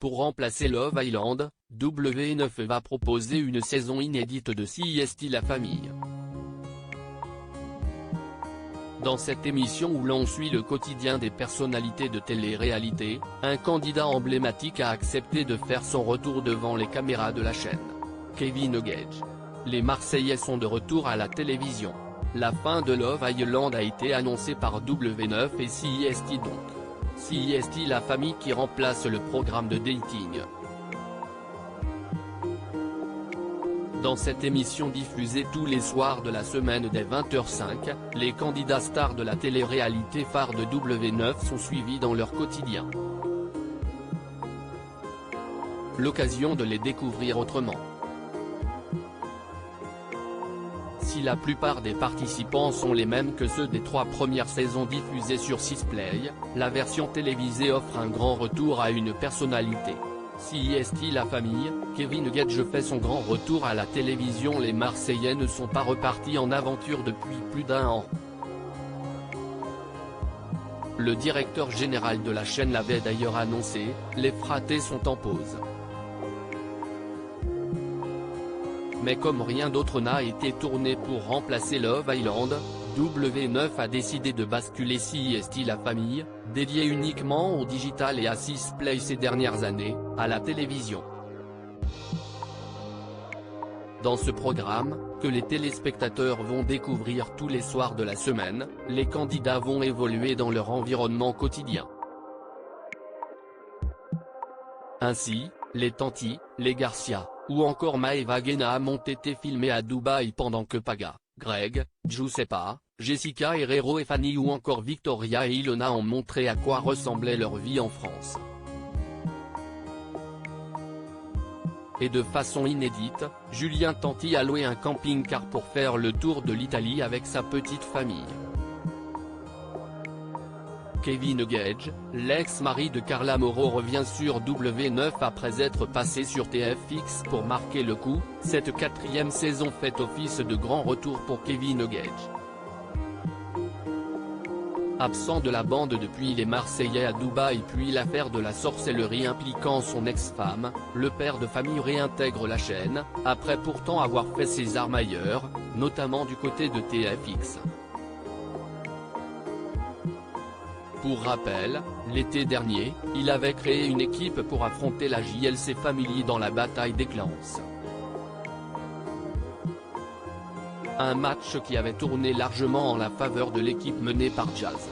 Pour remplacer Love Island, W9 va proposer une saison inédite de CSI La Famille. Dans cette émission où l'on suit le quotidien des personnalités de télé-réalité, un candidat emblématique a accepté de faire son retour devant les caméras de la chaîne. Kevin Gage. Les Marseillais sont de retour à la télévision. La fin de Love Island a été annoncée par W9 et CSI donc. CSI La Famille qui remplace le programme de dating. Dans cette émission diffusée tous les soirs de la semaine dès 20h05, les candidats stars de la télé-réalité phare de W9 sont suivis dans leur quotidien. L'occasion de les découvrir autrement. Si la plupart des participants sont les mêmes que ceux des 3 premières saisons diffusées sur 6play, la version télévisée offre un grand retour à une personnalité. CSI La Famille, Kevin Gage fait son grand retour à la télévision. Les Marseillais ne sont pas repartis en aventure depuis plus d'1 an. Le directeur général de la chaîne l'avait d'ailleurs annoncé, les fratés sont en pause. Mais comme rien d'autre n'a été tourné pour remplacer Love Island, W9 a décidé de basculer CSI La Famille, dédié uniquement au digital et à 6play ces dernières années, à la télévision. Dans ce programme, que les téléspectateurs vont découvrir tous les soirs de la semaine, les candidats vont évoluer dans leur environnement quotidien. Ainsi, les Tanti, les Garcia, ou encore Maeva Guénam ont été filmés à Dubaï pendant que Paga, Greg, Giuseppa, Jessica Herrero et Fanny ou encore Victoria et Ilona ont montré à quoi ressemblait leur vie en France. Et de façon inédite, Julien Tanti a loué un camping-car pour faire le tour de l'Italie avec sa petite famille. Kevin Gage, l'ex-mari de Carla Moreau revient sur W9 après être passé sur TFX pour marquer le coup. Cette 4e saison fait office de grand retour pour Kevin Gage. Absent de la bande depuis les Marseillais à Dubaï puis l'affaire de la sorcellerie impliquant son ex-femme, le père de famille réintègre la chaîne, après pourtant avoir fait ses armes ailleurs, notamment du côté de TFX. Pour rappel, l'été dernier, il avait créé une équipe pour affronter la JLC Family dans la bataille des clans. Un match qui avait tourné largement en la faveur de l'équipe menée par Jazz.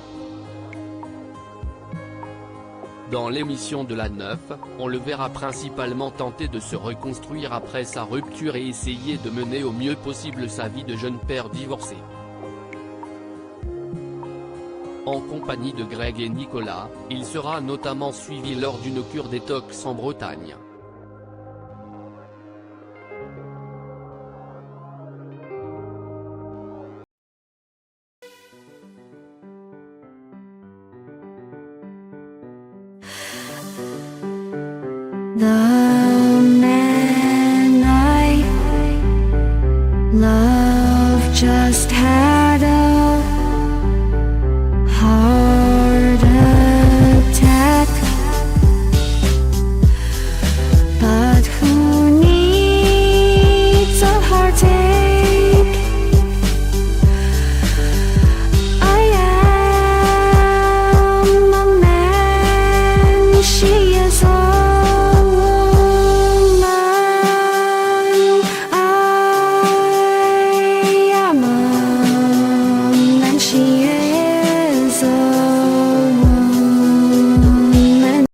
Dans l'émission de la 9, on le verra principalement tenter de se reconstruire après sa rupture et essayer de mener au mieux possible sa vie de jeune père divorcé. En compagnie de Greg et Nicolas, il sera notamment suivi lors d'une cure détox en Bretagne. The man I love just had